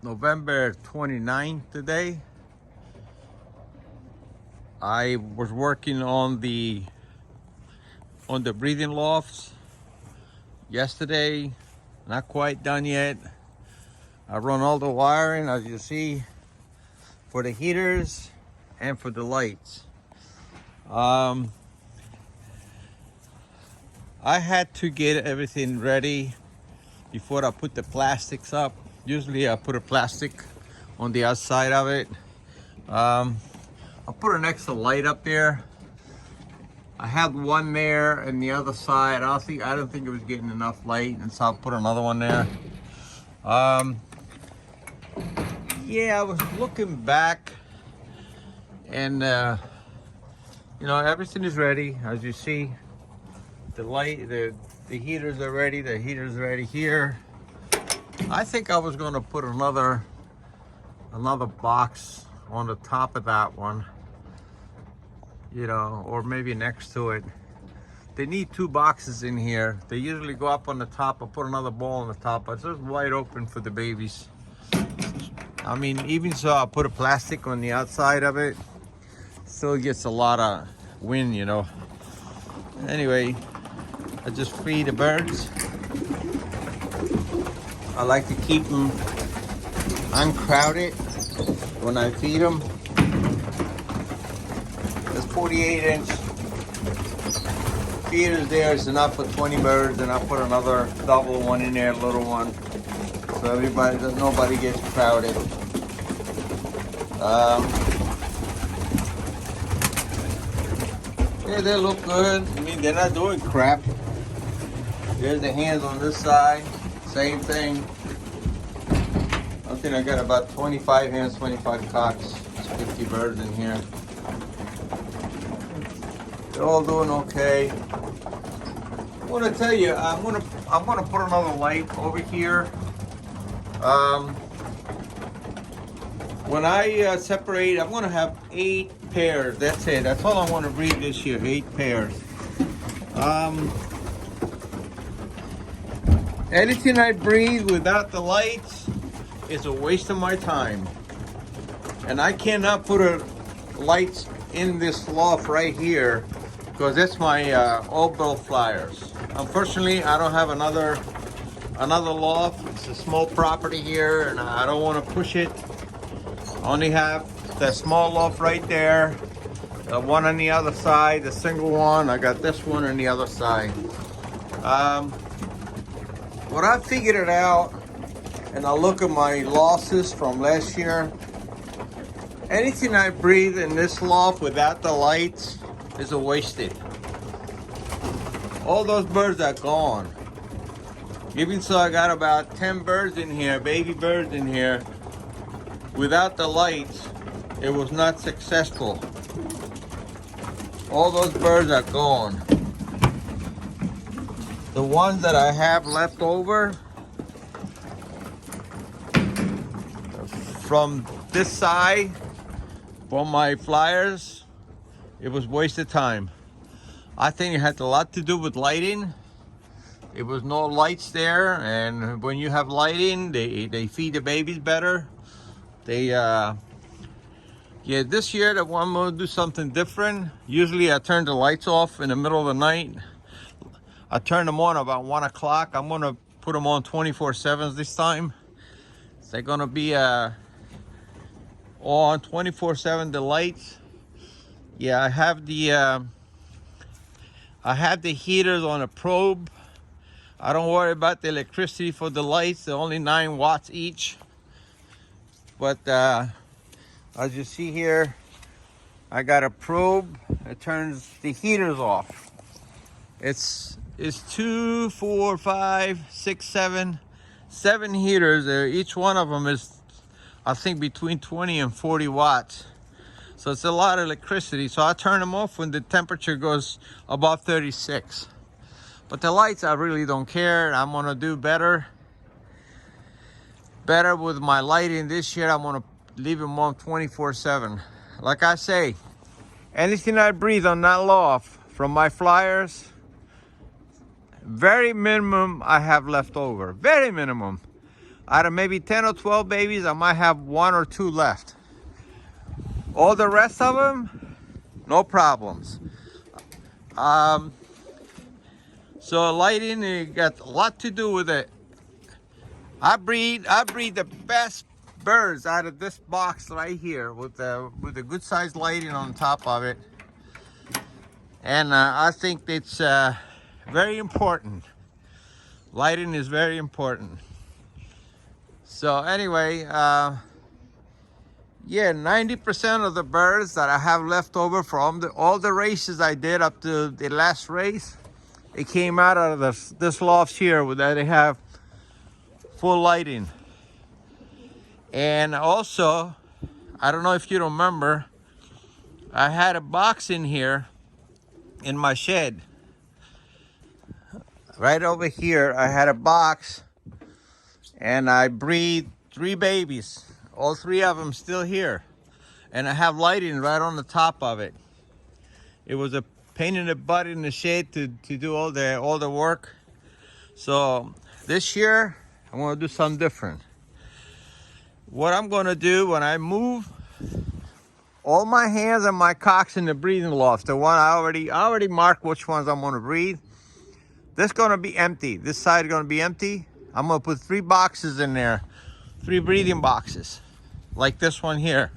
November 29th today. I was working on the breathing lofts yesterday. Not quite done yet. I run all the wiring, as you see, for the heaters and for the lights. I had to get everything ready before I put the plastics up. Usually I put a plastic on the outside of it. I'll put an extra light up there. I had one there and the other side. I don't think it was getting enough light, and so I'll put another one there. Yeah, I was looking back, and everything is ready. As you see, the light, the heaters are ready. The heaters are ready here. I think I was going to put another box on the top of that one, or maybe next to it. They need two boxes in here. They usually go up on the top. I'll put another ball on the top, but it's just wide open for the babies. I mean, even so, I'll put a plastic on the outside of it. Still gets a lot of wind, Anyway, I just feed the birds. I like to keep them uncrowded when I feed them. This 48-inch feeders there is enough for 20 birds, and I'll put another double one in there, a little one, so nobody gets crowded. Yeah, they look good. I mean, they're not doing crap. There's the hands on this side. Same thing. I think I got about 25 hands, 25 cocks. There's 50 birds in here. They're all doing okay. I want to tell you, I'm gonna put another light over here. When I separate, I'm gonna have 8 pairs. That's it. That's all I want to breed this year. 8 pairs. Anything I breed without the lights is a waste of my time. And I cannot put lights in this loft right here because that's my old bill flyers. Unfortunately, I don't have another loft. It's a small property here, and I don't want to push it. I only have that small loft right there, the one on the other side, the single one. I got this one on the other side. When I figured it out, and I look at my losses from last year, anything I breathe in this loft without the lights is a wasted. All those birds are gone. Even so, I got about 10 birds in here, baby birds in here. Without the lights, it was not successful. All those birds are gone. The ones that I have left over from this side, from my flyers, it was wasted time. I think it had a lot to do with lighting. There was no lights there, and when you have lighting, they feed the babies better. Yeah, this year I'm going to do something different. Usually I turn the lights off in the middle of the night. I turn them on about 1 o'clock. I'm going to put them on 24/7 this time. They're going to be on 24/7, the lights. Yeah, I have the heaters on a probe. I don't worry about the electricity for the lights. They're only 9 watts each. But as you see here, I got a probe. It turns the heaters off. It's 2, 4, 5, 6, 7 heaters. Each one of them is, I think, between 20 and 40 watts. So it's a lot of electricity. So I turn them off when the temperature goes above 36. But the lights, I really don't care. I'm gonna do better with my lighting this year. I'm gonna leave them on 24/7. Like I say, anything I breathe on that loft from my flyers, very minimum I have left over. Very minimum. Out of maybe 10 or 12 babies, I might have 1 or 2 left. All the rest of them, no problems. So lighting, it got a lot to do with it. I breed the best birds out of this box right here with the good sized lighting on top of it. And I think it's very important. Lighting is very important. So anyway, yeah, 90% of the birds that I have left over from all the races I did up to the last race, it came out of this loft here where they have full lighting. And also, I don't know if you remember, I had a box in here in my shed. Right over here, I had a box and I breed 3 babies. All 3 of them still here. And I have lighting right on the top of it. It was a pain in the butt in the shed to do all the work. So this year, I'm gonna do something different. What I'm gonna do when I move all my hens and my cocks in the breeding loft, the one I already marked which ones I'm gonna breed. This is gonna be empty. This side is gonna be empty. I'm gonna put 3 boxes in there, 3 breeding boxes, like this one here.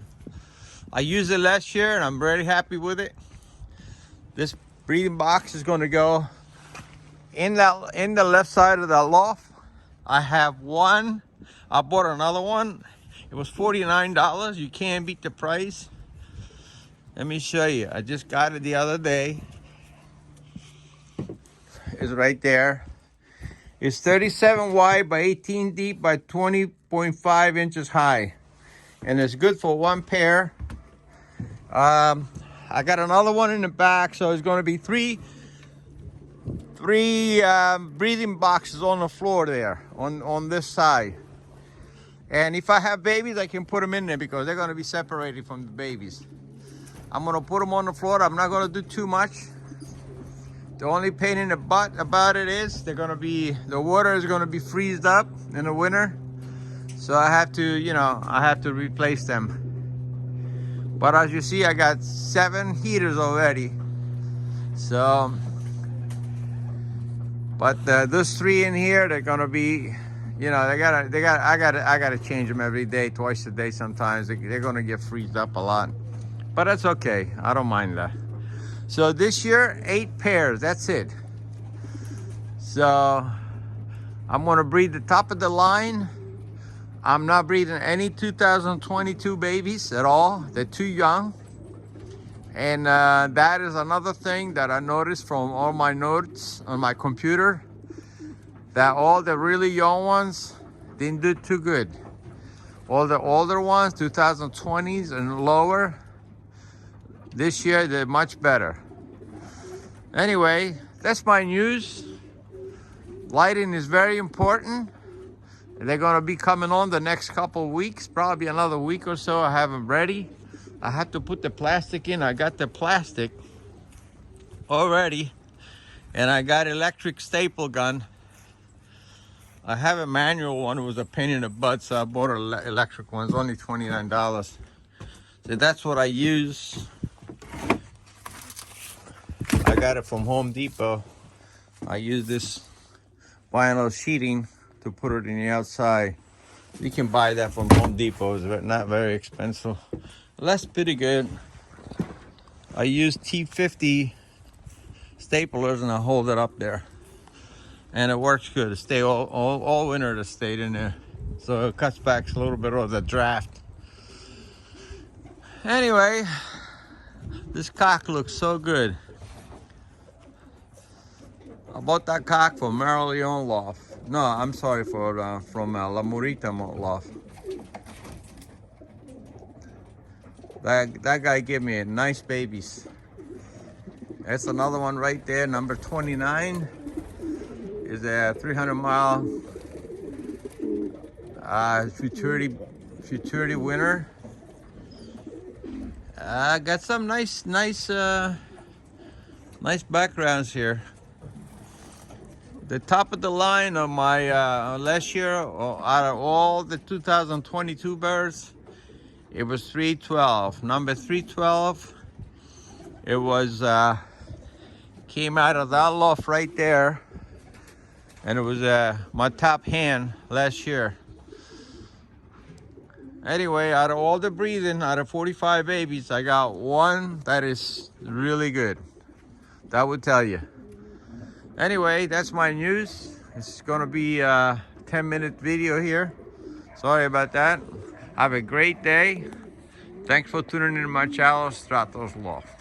I used it last year and I'm very happy with it. This breeding box is gonna go in the left side of the loft. I have one. I bought another one. It was $49. You can't beat the price. Let me show you. I just got it the other day. It's right there. It's 37 wide by 18 deep by 20.5 inches high. And it's good for 1 pair. I got another one in the back, so it's going to be three breathing boxes on the floor there, on this side. And if I have babies, I can put them in there because they're going to be separated from the babies. I'm going to put them on the floor. I'm not going to do too much. The only pain in the butt about it is the water is going to be freezed up in the winter. So I have to replace them. But as you see, I got 7 heaters already. So, but those 3 in here, they're gonna be, I gotta change them every day, twice a day sometimes. They're gonna get freezed up a lot. But that's okay, I don't mind that. So this year, 8 pairs, that's it. So I'm gonna breed the top of the line. I'm not breeding any 2022 babies at all. They're too young. And that is another thing that I noticed from all my notes on my computer, that all the really young ones didn't do too good. All the older ones, 2020s and lower, this year they're much better. Anyway, that's my news. Lighting is very important. They're gonna be coming on the next couple of weeks, probably another week or so. I have them ready. I have to put the plastic in. I got the plastic already, and I got electric staple gun. I have a manual one. It was a pain in the butt, so I bought an electric one. It's only $29. So that's what I use. I got it from Home Depot. I use this vinyl sheeting to put it in the outside. You can buy that from Home Depot. It's not very expensive. That's pretty good. I use T50 staplers and I hold it up there. And it works good. It stay all winter to stay in there. So it cuts back a little bit of the draft. Anyway, this cock looks so good. I bought that cock from Merrill Leon Loft. No, I'm sorry, from La Murita Loft. That guy gave me nice babies. That's another one right there, number 29. Is a 300-mile futurity winner. I got some nice backgrounds here. The top of the line of my last year, out of all the 2022 birds, it was 312. Number 312, it was came out of that loft right there, and it was my top hand last year. Anyway, out of all the breeding, out of 45 babies, I got one that is really good. That would tell you. Anyway, that's my news. It's gonna be a 10-minute video here. Sorry about that. Have a great day. Thanks for tuning in to my channel, Stratos Loft.